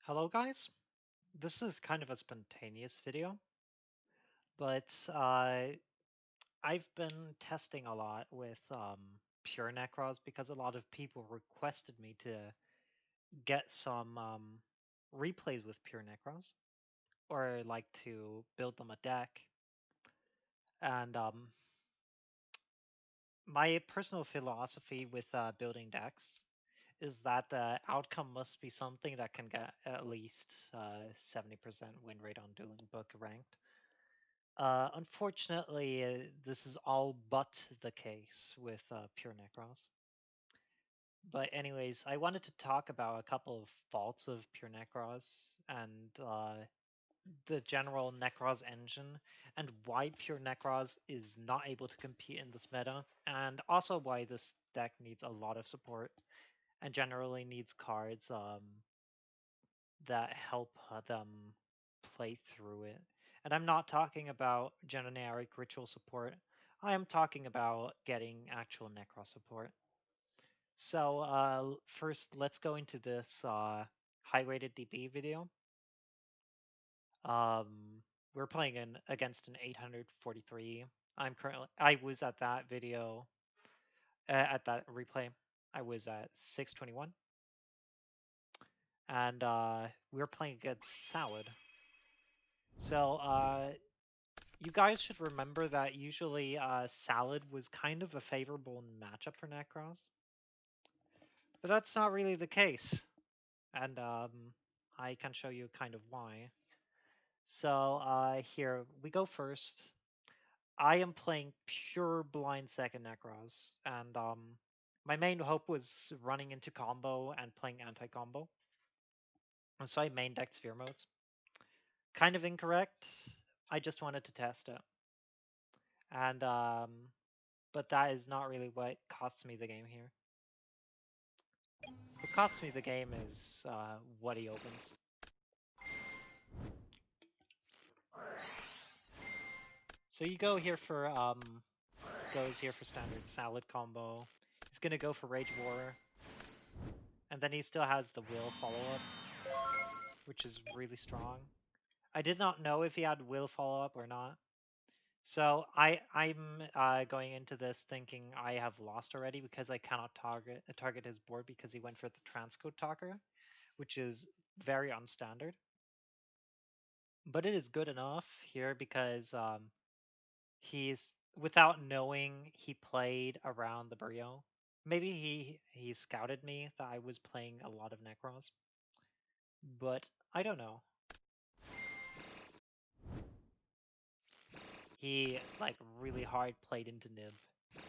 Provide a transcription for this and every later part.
Hello guys, this is kind of a spontaneous video, but I've been testing a lot with pure Nekroz because a lot of people requested me to get some replays with pure Nekroz, or like to build them a deck. And my personal philosophy with building decks is that the outcome must be something that can get at least 70% win rate on Dueling Book ranked. Unfortunately, this is all but the case with Pure Necros. But anyways, I wanted to talk about a couple of faults of Pure Necros and the general Necros engine, and why Pure Necros is not able to compete in this meta, and also why this deck needs a lot of support and generally needs cards that help them play through it. And I'm not talking about generic ritual support. I am talking about getting actual Necro support. So first, let's go into this high-rated DB video. We're playing against an 843. I was at that video, at that replay. I was at 621, and we're playing against Salad. So you guys should remember that usually Salad was kind of a favorable matchup for Necros, but that's not really the case, and I can show you kind of why. So here we go first. I am playing pure blind second Necros, and my main hope was running into combo and playing anti-combo, and so I main decked Sphere Modes. Kind of incorrect. I just wanted to test it, and but that is not really what costs me the game here. What costs me the game is what he opens. So you go here for goes here for standard Salad combo. He's gonna go for Rage War, and then he still has the Will follow up, which is really strong. I did not know if he had Will follow up or not. So I'm going into this thinking I have lost already because I cannot target his board because he went for the transcode talker, which is very unstandard. But it is good enough here because he's without knowing he played around the Brio. Maybe he scouted me that I was playing a lot of Necros, but I don't know. He like really hard played into Nib,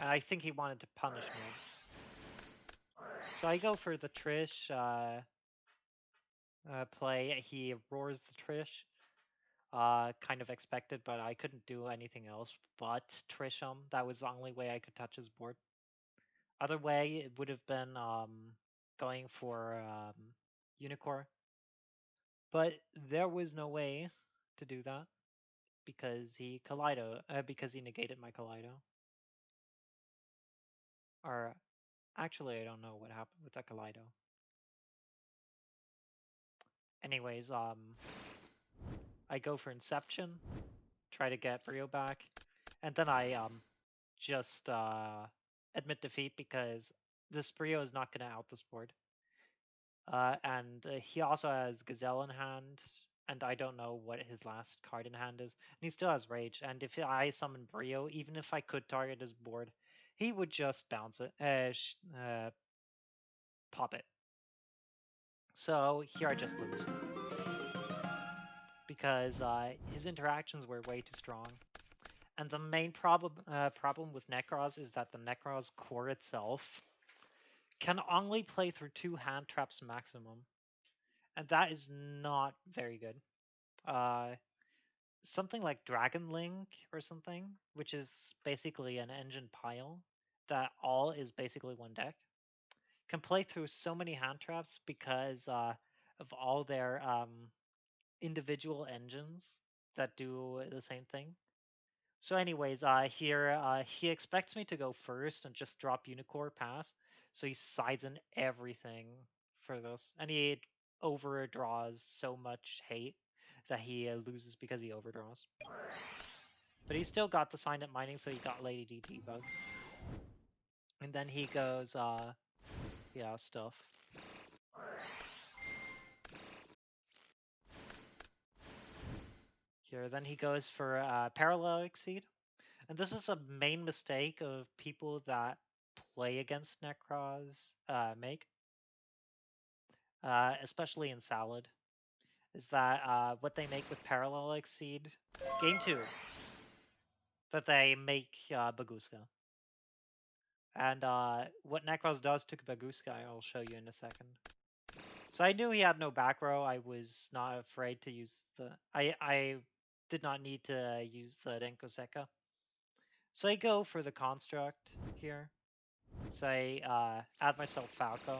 and I think he wanted to punish me. So I go for the Trish play. He roars the Trish. Kind of expected, but I couldn't do anything else but Trish him. That was the only way I could touch his board. Other way, it would have been going for Unicorn, but there was no way to do that because because he negated my Kaleido. Or actually, I don't know what happened with that Kaleido. Anyways, I go for Inception, try to get Brio back, and then I just admit defeat because this Brio is not going to out this board. And he also has Gazelle in hand, and I don't know what his last card in hand is. And he still has Rage, and if I summon Brio, even if I could target his board, he would just bounce it, pop it. So here I just lose because his interactions were way too strong. And the main problem with Nekroz is that the Nekroz core itself can only play through 2 hand traps maximum, and that is not very good. Uh, Something like Dragon Link or something, which is basically an engine pile that all is basically one deck, can play through so many hand traps because of all their individual engines that do the same thing. So, anyways, here he expects me to go first and just drop Unicorn pass. So he sides in everything for this, and he overdraws so much hate that he loses because he overdraws. But he still got the sign up mining, so he got Lady D debug. And then he goes, yeah, stuff. Here, then he goes for Parallel Exceed. And this is a main mistake of people that play against Nekroz make, especially in Salad, is that what they make with Parallel Exceed, game 2, that they make Baguska. And what Nekroz does to Baguska, I'll show you in a second. So I knew he had no back row. I was not afraid to use the... I did not need to use the Denkoseka. So I go for the Construct here. So I add myself Falco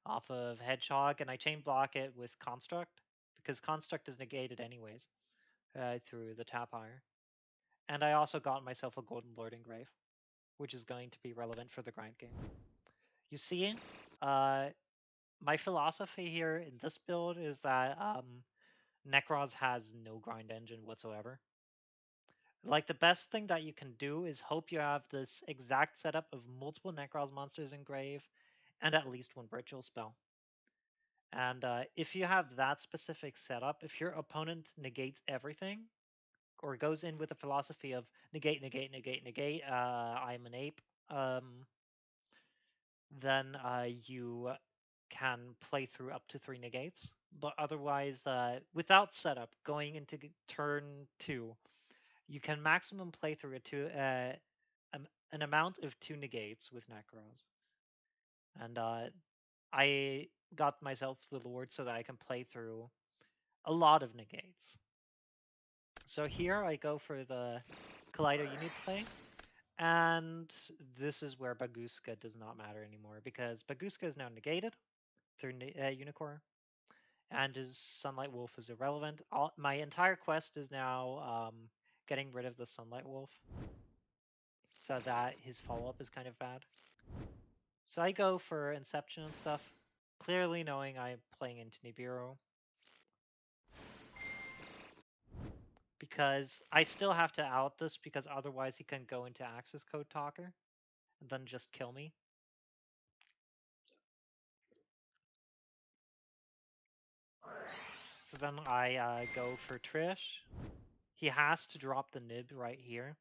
off of Hedgehog, and I chain block it with Construct, because Construct is negated anyways through the tap higher. And I also got myself a Golden Lord Engrave, which is going to be relevant for the grind game. You see, my philosophy here in this build is that Nekroz has no grind engine whatsoever. Like, the best thing that you can do is hope you have this exact setup of multiple Nekroz monsters in grave and at least one ritual spell. And if you have that specific setup, if your opponent negates everything, or goes in with a philosophy of negate, negate, negate, negate, I'm an ape, then you can play through up to 3 negates. But otherwise, without setup, going into turn 2, you can maximum play through an amount of 2 negates with Nekroz. And I got myself the Lord so that I can play through a lot of negates. So here I go for the Kaleido Unit play, and this is where Baguska does not matter anymore, because Baguska is now negated through Unicorn, and his Sunlight Wolf is irrelevant. My entire quest is now getting rid of the Sunlight Wolf, so that his follow-up is kind of bad. So I go for Inception and stuff, clearly knowing I'm playing into Nibiru, because I still have to out this, because otherwise he can go into Access Code Talker and then just kill me. So then I go for Trish. He has to drop the Nib right here.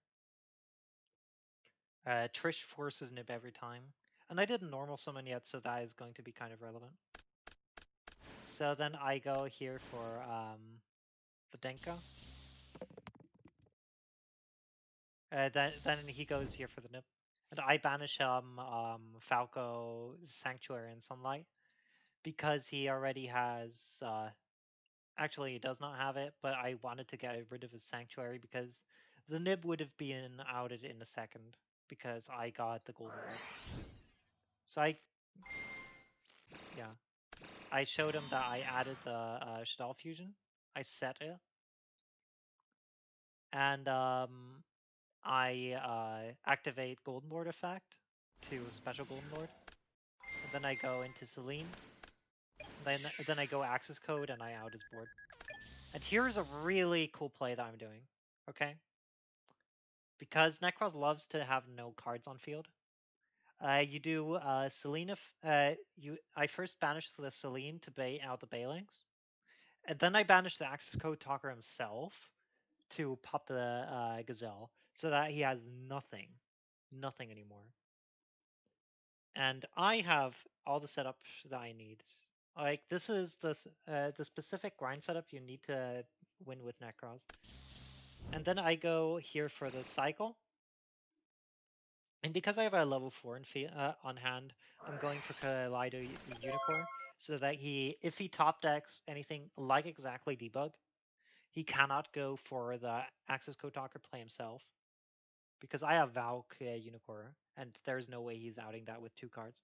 Trish forces Nib every time. And I didn't normal summon yet, so that is going to be kind of relevant. So then I go here for the Denka. Then he goes here for the Nib. And I banish Falco, Sanctuary, and Sunlight, because he already has... actually, he does not have it, but I wanted to get rid of his Sanctuary, because the Nib would have been outed in a second, because I got the Golden Red. So I showed him that I added the Shadal Fusion. I set it. And I activate Golden Lord effect to Special Golden Lord. And then I go into Celine. Then I go Access Code and I out his board. And here's a really cool play that I'm doing. Okay? Because Nekroz loves to have no cards on field. You do Celine. I first banish the Celine to bait out the Bailings, and then I banish the Access Code Talker himself to pop the Gazelle, so that he has nothing anymore. And I have all the setup that I need. Like, this is the specific grind setup you need to win with Nekroz. And then I go here for the cycle. And because I have a level 4 on hand, I'm going for Kaleido Unicorn, so that if he top decks anything like exactly Debug, he cannot go for the Access Code Talker play himself. Because I have Valk Unicorn, and there's no way he's outing that with 2 cards.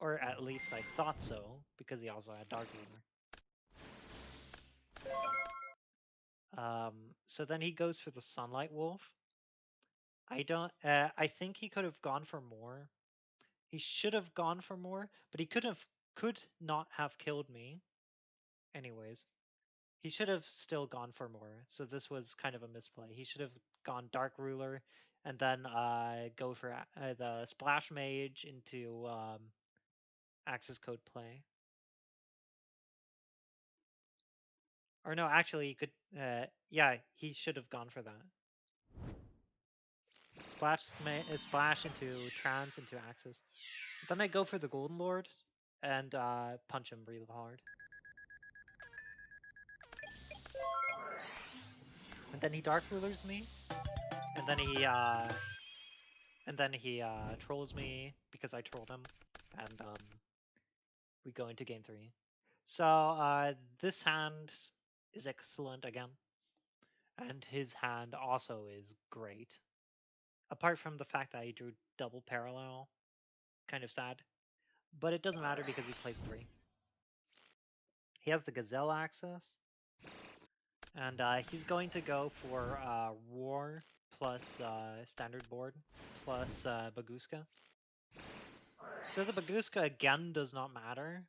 Or at least I thought so, because he also had Dark Ruler. So then he goes for the Sunlight Wolf. I think he could have gone for more. He should have gone for more, but he could have could not have killed me anyways. He should have still gone for more, so this was kind of a misplay. He should have gone Dark Ruler and then go for the Splash Mage into Access Code play. Or no, actually, he could. Yeah, he should have gone for that. Splash into Trance into Access. Then I go for the Golden Lord and punch him really hard. And then he Dark Rulers me, and then he trolls me because I trolled him, and we go into game 3. So this hand is excellent again, and his hand also is great. Apart from the fact that I drew double parallel, kind of sad, but it doesn't matter because he plays 3. He has the Gazelle access, and he's going to go for War plus Standard Board plus Baguska. So the Baguska again does not matter.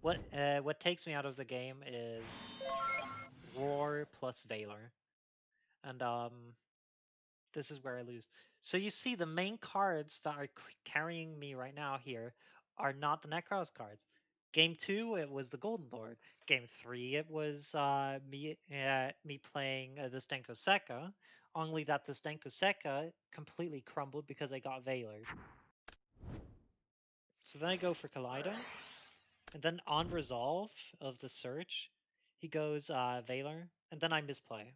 What takes me out of the game is Roar plus Valor, and this is where I lose. So you see, the main cards that are carrying me right now here are not the Nekroz cards. Game 2, it was the Golden Lord. Game 3, it was me playing the Stenko Seka, only that the Stenko Seka completely crumbled because I got Valor. So then I go for Kaleido, and then on resolve of the search, he goes Valor, and then I misplay.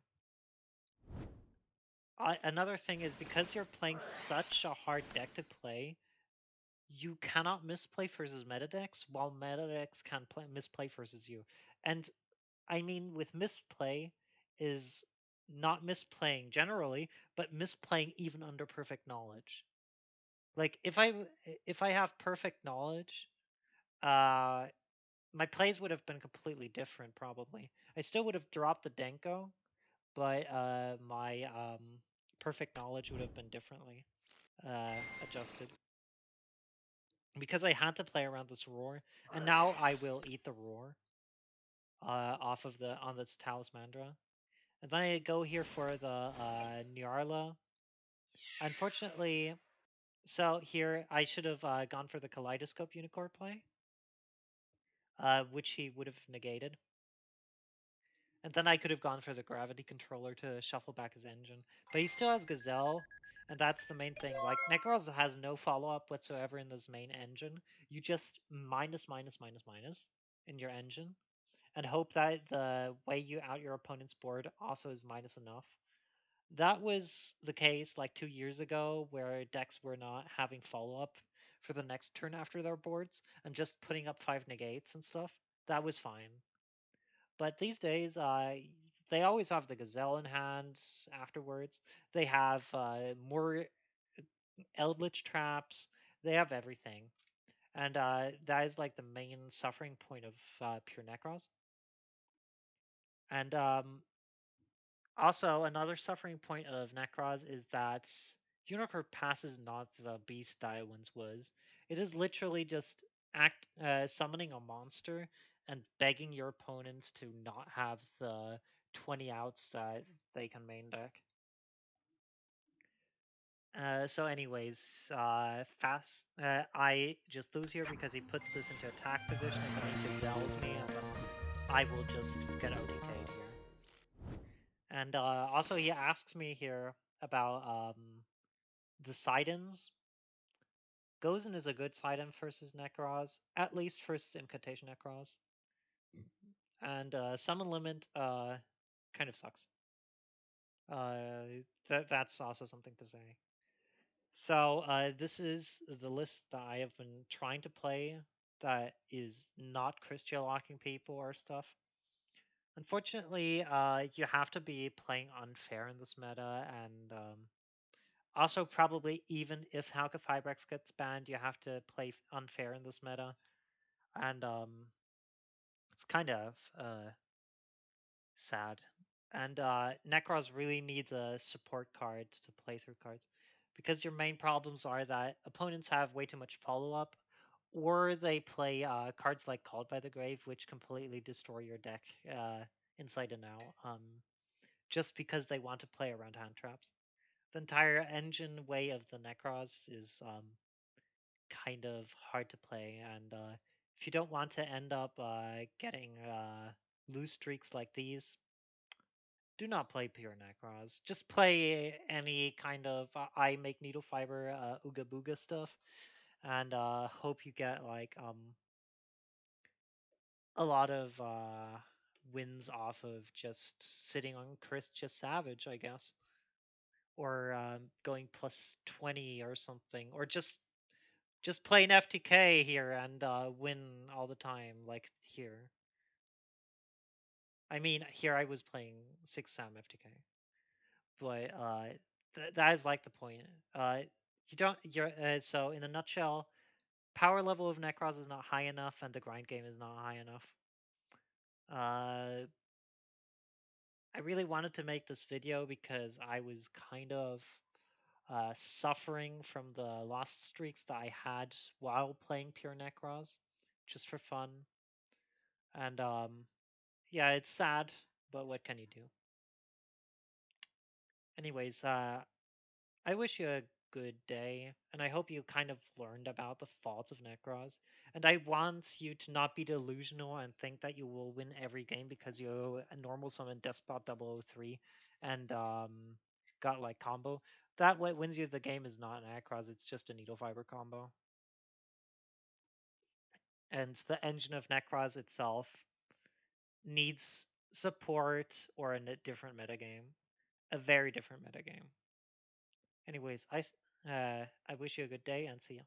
Another thing is, because you're playing such a hard deck to play, you cannot misplay versus meta decks, while meta decks can misplay versus you. And I mean, with misplay is not misplaying generally, but misplaying even under perfect knowledge. Like if I have perfect knowledge, uh, my plays would have been completely different probably. I still would have dropped the Denko, but my perfect knowledge would have been differently adjusted. Because I had to play around this roar, and now I will eat the roar off of on this Talismandra. And then I go here for the Nyarla. Unfortunately, so here I should have gone for the Kaleidoscope Unicorn play, which he would have negated. And then I could have gone for the Gravity Controller to shuffle back his engine. But he still has Gazelle, and that's the main thing. Like, Nekroz has no follow-up whatsoever in this main engine. You just minus, minus, minus, minus in your engine, and hope that the way you out your opponent's board also is minus enough. That was the case like 2 years ago, where decks were not having follow-up for the next turn after their boards, and just putting up 5 negates and stuff. That was fine. But these days, they always have the Gazelle in hands afterwards. They have more Eldritch traps. They have everything. And that is like the main suffering point of pure Necros. And also, another suffering point of Necros is that Unicorn Pass is not the beast that it once was. It is literally just summoning a monster and begging your opponents to not have the 20 outs that they can main deck. So anyways, I just lose here because he puts this into attack position and then he gazelles me, and then I will just get OTK'd here. And also he asks me here about the Sidens. Gozen is a good Siden versus Nekroz, at least versus Incantation Nekroz. And Summon Limit kind of sucks. That's also something to say. So this is the list that I have been trying to play that is not Christian locking people or stuff. Unfortunately, you have to be playing unfair in this meta, and also probably even if Halka Fibrex gets banned, you have to play unfair in this meta, and it's kind of sad. And Nekroz really needs a support card to play through cards, because your main problems are that opponents have way too much follow-up, or they play cards like Called by the Grave, which completely destroy your deck inside and out, just because they want to play around hand traps. The entire engine way of the Nekroz is kind of hard to play, and if you don't want to end up getting loose streaks like these, do not play pure Nekroz. Just play any kind of I make needle fiber Ooga Booga stuff, and hope you get like a lot of wins off of just sitting on Chris just Savage, I guess, or going plus 20 or something, or just play an FTK here and win all the time, like here. I mean, here I was playing 6 Sam FTK, but that is like the point. Uh, you don't. You're so in a nutshell, power level of Necros is not high enough, and the grind game is not high enough. I really wanted to make this video because I was kind of suffering from the lost streaks that I had while playing pure Necros, just for fun. And yeah, it's sad, but what can you do? Anyways, I wish you a good day, and I hope you kind of learned about the faults of Necros. And I want you to not be delusional and think that you will win every game because you normal summon Despot 003 and got like combo. That what wins you the game is not Necros, it's just a needle fiber combo. And the engine of Necros itself needs support or a different metagame. A very different metagame. Anyways, I wish you a good day and see you.